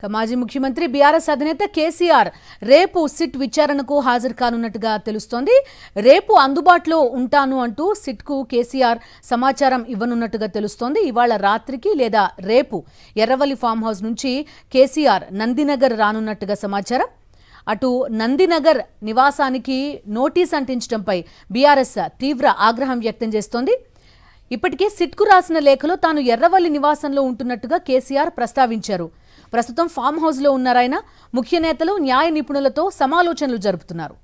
మాజీ ముఖ్యమంత్రి బీఆర్ఎస్ అధినేత కేసీఆర్ రేపు సిట్ విచారణకు హాజరు కానున్నట్టుగా తెలుస్తోంది. రేపు అందుబాటులో ఉంటాను అంటూ సిట్కు కేసీఆర్ సమాచారం ఇవ్వనున్నట్టుగా తెలుస్తోంది. ఇవాళ రాత్రికి లేదా రేపు ఎర్రవల్లి ఫామ్ హౌస్ నుంచి కేసీఆర్ నందినగర్ రానున్నట్టుగా సమాచారం. అటు నందినగర్ నివాసానికి నోటీస్ అంటించడంపై బీఆర్ఎస్ తీవ్ర ఆగ్రహం వ్యక్తం చేస్తోంది. ఇప్పటికే సిట్కు రాసిన లేఖలో తాను ఎర్రవల్లి నివాసంలో ఉంటున్నట్టుగా కేసీఆర్ ప్రస్తావించారు. ప్రస్తుతం ఫామ్ హౌస్లో ఉన్నారాయన. ముఖ్య నేతలు, న్యాయ నిపుణులతో సమాలోచనలు జరుపుతున్నారు.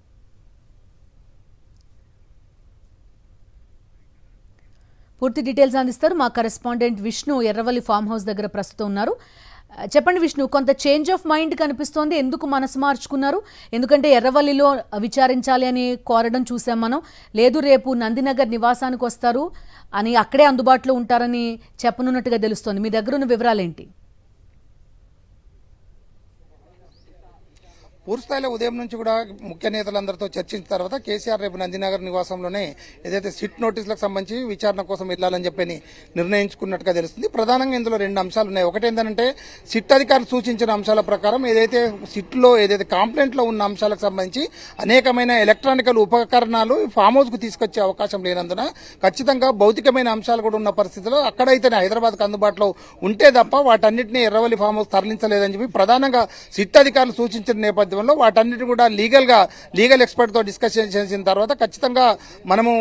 పూర్తి డీటెయిల్స్ అందిస్తారు మా correspondent Vishnu. Erravalli farm house దగ్గర ప్రస్తుతం ఉన్నారు. చెప్పండి విష్ణు, కొంత చేంజ్ ఆఫ్ మైండ్ కనిపిస్తోంది. ఎందుకు మనసు మార్చుకున్నారు? ఎందుకంటే ఎర్రవల్లిలో విచారించాలి అని కోరడం చూసాం మనం. లేదు, రేపు నందినగర్ నివాసానికి వస్తారు అని, అక్కడే అందుబాటులో ఉంటారని చెప్పనున్నట్టుగా తెలుస్తోంది. మీ దగ్గర ఉన్న వివరాలేంటి? పూర్తిస్థాయిలో ఉదయం నుంచి కూడా ముఖ్య నేతలందరితో చర్చించిన తర్వాత కేసీఆర్ రేపు నందినగర్ నివాసంలోనే ఏదైతే సిట్ నోటీసులకు సంబంధించి విచారణ కోసం వెళ్లాలని చెప్పి నిర్ణయించుకున్నట్టుగా తెలుస్తుంది. ప్రధానంగా ఇందులో రెండు అంశాలు ఉన్నాయి. ఒకటి ఏంటంటే సిట్ అధికారులు సూచించిన అంశాల ప్రకారం ఏదైతే సిట్లో ఏదైతే కంప్లైంట్లో ఉన్న అంశాలకు సంబంధించి అనేకమైన ఎలక్ట్రానికల్ ఉపకరణాలు ఫామ్ హౌస్ కు తీసుకొచ్చే అవకాశం లేనందున ఖచ్చితంగా భౌతికమైన అంశాలు కూడా ఉన్న పరిస్థితిలో అక్కడైతేనే హైదరాబాద్కు అందుబాటులో ఉంటే తప్ప వాటన్నింటినీ ఎర్రవల్లి ఫామ్ హౌస్ తరలించలేదని చెప్పి ప్రధానంగా సిట్ అధికారులు సూచించిన నేపథ్యం వాటన్నిటి కూడా లీగల్ ఎక్స్పర్ట్ తో డిస్కషన్ చేసిన తర్వాత ఖచ్చితంగా మనము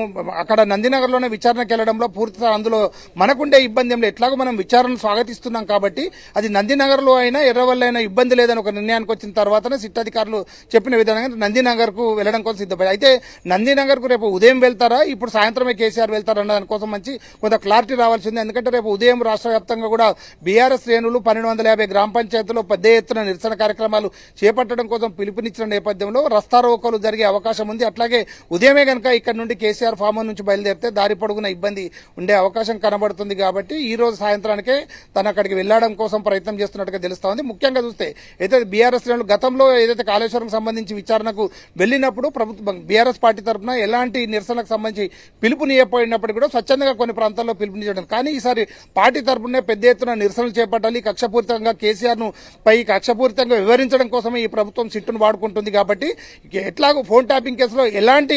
అక్కడ నందినగర్లోనే విచారణకు వెళ్లడంలో పూర్తిగా అందులో మనకుండే ఇబ్బంది ఏం లేదు. ఎట్లాగో మనం విచారణను స్వాగతిస్తున్నాం కాబట్టి అది నందినగర్లో అయినా ఎర్రవల్లి అయినా ఇబ్బంది లేదని ఒక నిర్ణయానికి వచ్చిన తర్వాతనే సిట్ అధికారులు చెప్పిన విధంగా నందినగర్ కు వెళ్లడం కోసం సిద్ధపడి, అయితే నందినగర్ కు రేపు ఉదయం వెళ్తారా, ఇప్పుడు సాయంత్రమే కేసీఆర్ వెళ్తారా అన్న దానికోసం మంచి కొంత క్లారిటీ రావాల్సింది. ఎందుకంటే రేపు ఉదయం రాష్ట్ర వ్యాప్తంగా కూడా బీఆర్ఎస్ శ్రేణులు 1250 గ్రామ పంచాయతీలో పెద్ద ఎత్తున నిరసన కార్యక్రమాలు చేపట్టడం కోసం పిలుపునిచ్చిన నేపథ్యంలో రస్తారోకోలు జరిగే అవకాశం ఉంది. అట్లాగే ఉదయమే కనుక ఇక్కడ నుండి కేసీఆర్ ఫామ్ హౌస్ నుంచి బయలుదేరితే దారి పొడుగున ఇబ్బంది ఉండే అవకాశం కనబడుతుంది. కాబట్టి ఈ రోజు సాయంత్రానికే తను అక్కడికి వెళ్లడం కోసం ప్రయత్నం చేస్తున్నట్టుగా తెలుస్తా ఉంది. ముఖ్యంగా చూస్తే అయితే బీఆర్ఎస్ శ్రేణులు గతంలో ఏదైతే కాళేశ్వరం సంబంధించి విచారణకు వెళ్లినప్పుడు ప్రభుత్వం బీఆర్ఎస్ పార్టీ తరఫున ఎలాంటి నిరసనకు సంబంధించి పిలుపునియకపోయినప్పటికీ కూడా స్వచ్ఛందంగా కొన్ని ప్రాంతాల్లో పిలుపునిచ్చడం, కానీ ఈసారి పార్టీ తరఫునే పెద్ద ఎత్తున నిరసనలు చేపట్టాలి, కక్షపూరితంగా కేసీఆర్ ను పై కక్షపూరితంగా వివరించడం కోసమే ఈ ప్రభుత్వం సిట్టును వాడుకుంటుంది. కాబట్టి ఎట్లాగో ఫోన్ ట్యాపింగ్ కేసులో ఎలాంటి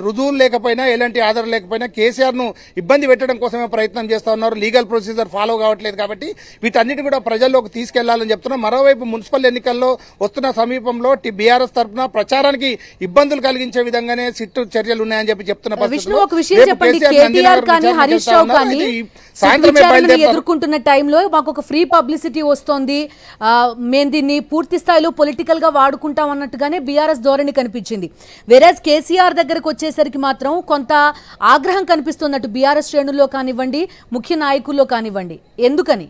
రుజువులు లేకపోయినా ఎలాంటి ఆధారం లేకపోయినా కేసీఆర్ ను ఇబ్బంది పెట్టడం కోసమే ప్రయత్నం చేస్తా ఉన్నారు. లీగల్ ప్రొసీజర్ ఫాలో కావట్లేదు. కాబట్టి వీటన్నిటి కూడా ప్రజల్లోకి తీసుకెళ్లాలని చెప్తున్నారు. మరోవైపు మున్సిపల్ ఎన్నికల్లో వస్తున్న సమీపంలో బీఆర్ఎస్ తరఫున ప్రచారానికి ఇబ్బందులు కలిగించే విధంగానే సిట్టు చర్యలు ఉన్నాయని చెప్తున్న ఎదుర్కొంటున్న టైంలో మాకు ఒక ఫ్రీ పబ్లిసిటీ వస్తోంది, మేము దీన్ని పూర్తి స్థాయిలో పొలిటికల్ గా వాడుకుంటాం అన్నట్టుగానే బీఆర్ఎస్ ధోరణి కనిపించింది. వేరేజ్ కేసీఆర్ దగ్గరకు వచ్చేసరికి మాత్రం కొంత ఆగ్రహం కనిపిస్తున్నట్టు బీఆర్ఎస్ శ్రేణుల్లో కానివ్వండి, ముఖ్య నాయకుల్లో కానివ్వండి. ఎందుకని?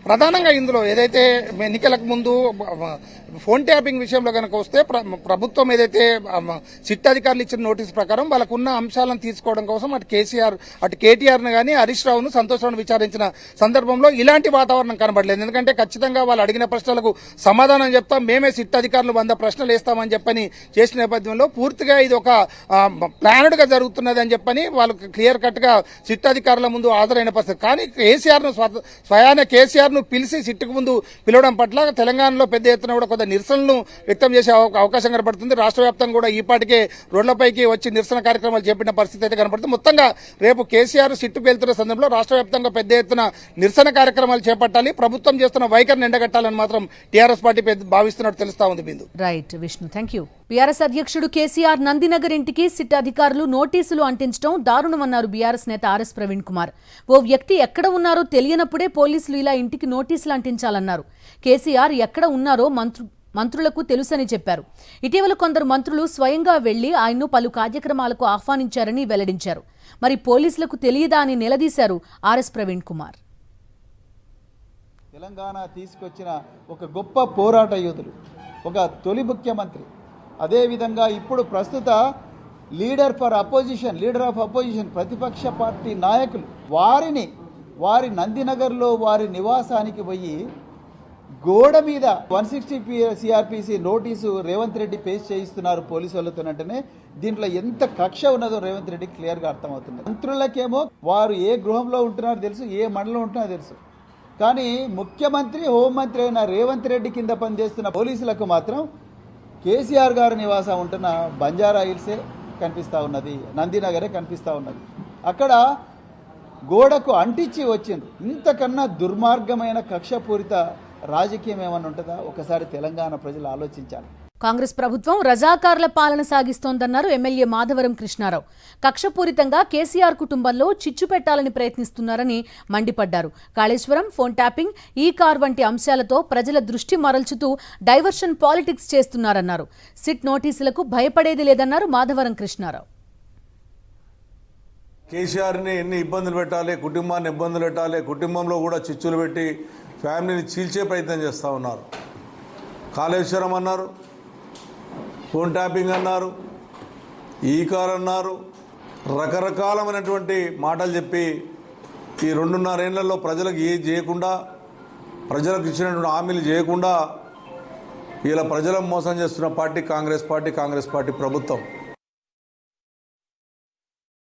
ప్రధానంగా ఇందులో ఏదైతే ఎన్నికలకు ముందు ఫోన్ ట్యాపింగ్ విషయంలో కనుక వస్తే ప్రభుత్వం ఏదైతే సిట్ అధికారులు ఇచ్చిన నోటీసు ప్రకారం వాళ్ళకున్న అంశాలను తీసుకోవడం కోసం అటు కేసీఆర్ అటు కేటీఆర్ను కానీ హరీష్ రావును సంతోష్ రావును విచారించిన సందర్భంలో ఇలాంటి వాతావరణం కనబడలేదు. ఎందుకంటే ఖచ్చితంగా వాళ్ళు అడిగిన ప్రశ్నలకు సమాధానం చెప్తాం, మేమే సిట్ అధికారులు 100 ప్రశ్నలు వేస్తామని చెప్పని చేసిన నేపథ్యంలో పూర్తిగా ఇది ఒక ప్లానెడ్ గా జరుగుతున్నది అని చెప్పని వాళ్ళు క్లియర్ కట్ గా సిట్ అధికారుల ముందు హాజరైన పరిస్థితి. కానీ కేసీఆర్ ను స్వయాన కేసీఆర్ ను పిలిచి సిట్టుకు ముందు పిలవడం పట్ల తెలంగాణలో పెద్ద ఎత్తున కూడా కొంత నిరసనలు వ్యక్తం చేసే అవకాశం కనబడుతుంది. రాష్ట్ర వ్యాప్తంగా కూడా ఈపాటికే రోడ్లపైకి వచ్చి నిరసన కార్యక్రమాలు చేపట్టిన పరిస్థితి అయితే కనబడుతుంది. మొత్తంగా రేపు కేసీఆర్ సిట్టుకు వెళ్తున్న సందర్భంలో రాష్ట్ర వ్యాప్తంగా పెద్ద ఎత్తున నిరసన కార్యక్రమాలు చేపట్టాలి, ప్రభుత్వం చేస్తున్న వైఖరిని ఎండగట్టాలని మాత్రం టీఆర్ఎస్ పార్టీ భావిస్తున్నట్టు తెలుస్తా ఉంది. Bindu. Right Vishnu, thank you. BRS అధ్యక్షుడు కేసీఆర్ నందినగర్ ఇంటికి సిట్ అధికారులు నోటీసులు అంటించడం దారుణమన్నారు బీఆర్ఎస్ నేత ఆర్ఎస్ ప్రవీణ్ కుమార్. ఓ వ్యక్తి ఎక్కడ ఉన్నారో తెలియనప్పుడే పోలీసులు ఇలా ఇంటికి నోటీసులు అంటించాలన్నారు. కేసీఆర్ ఎక్కడ ఉన్నారో మంత్రులకు తెలుసని చెప్పారు. ఇటీవల కొందరు మంత్రులు స్వయంగా వెళ్లి ఆయన్ను పలు కార్యక్రమాలకు ఆహ్వానించారని వెల్లడించారు. మరి పోలీసులకు తెలియదా అని నిలదీశారు ఆర్ఎస్ ప్రవీణ్ కుమార్. తెలంగాణ తీసుకొచ్చిన ఒక గొప్ప పోరాట యోధులు, ఒక తొలి ముఖ్యమంత్రి, అదేవిధంగా ఇప్పుడు ప్రస్తుత లీడర్ ఆఫ్ అపోజిషన్ ప్రతిపక్ష పార్టీ నాయకులు వారి నందినగర్లో వారి నివాసానికి పోయి గోడ మీద 160 CRPC notice Revanth Reddy paste చేయిస్తున్నారు పోలీసు వాళ్ళతోనంటేనే దీంట్లో ఎంత కక్ష ఉన్నదో రేవంత్ రెడ్డికి క్లియర్గా అర్థమవుతుంది. మంత్రులకేమో వారు ఏ గృహంలో ఉంటున్నారో తెలుసు, ఏ మండలంలో ఉంటున్నారో తెలుసు. కానీ ముఖ్యమంత్రి హోంమంత్రి అయిన రేవంత్ రెడ్డి కింద పనిచేస్తున్న పోలీసులకు మాత్రం కేసీఆర్ గారు నివాసం ఉంటున్న బంజారా హిల్సే కనిపిస్తూ ఉన్నది, నందినగరే కనిపిస్తూ ఉన్నది. అక్కడ గోడకు అంటించి వచ్చిండ్రు. ఇంతకన్నా దుర్మార్గమైన కక్షపూరిత రాజకీయం ఏమన్నా ఉంటుందా? ఒకసారి తెలంగాణ ప్రజలు ఆలోచించాలి. కాంగ్రెస్ ప్రభుత్వం రజాకార్ల పాలన సాగిస్తోందన్నారు ఎమ్మెల్యే మాధవరం కృష్ణారావు. కక్షపూరితంగా కేసీఆర్ కుటుంబంలో చిచ్చు పెట్టాలని ప్రయత్నిస్తున్నారని మండిపడ్డారు. కాళేశ్వరం, ఫోన్ ట్యాపింగ్, ఈ కార్ వంటి అంశాలతో ప్రజల దృష్టి మరల్చుతూ డైవర్షన్ పాలిటిక్స్ చేస్తున్నారన్నారు. సిట్ నోటీసులకు భయపడేది లేదన్నారు మాధవరం కృష్ణారావు. కేసీఆర్ని ఎన్ని ఇబ్బందులు పెట్టాలి, కుటుంబాన్ని ఇబ్బందులు పెట్టాలి, కుటుంబంలో కూడా చిచ్చులు పెట్టి ఫ్యామిలీని చీల్చే ప్రయత్నం చేస్తూ ఉన్నారు. కాళేశ్వరం అన్నారు, ఫోన్ ట్యాపింగ్ అన్నారు, ఈ కార్ అన్నారు, రకరకాలమైనటువంటి మాటలు చెప్పి ఈ 2.5 ఏళ్లలో ప్రజలకు ఏది చేయకుండా, ప్రజలకు ఇచ్చినటువంటి హామీలు చేయకుండా ఇలా ప్రజలను మోసం చేస్తున్న పార్టీ కాంగ్రెస్ పార్టీ ప్రభుత్వం.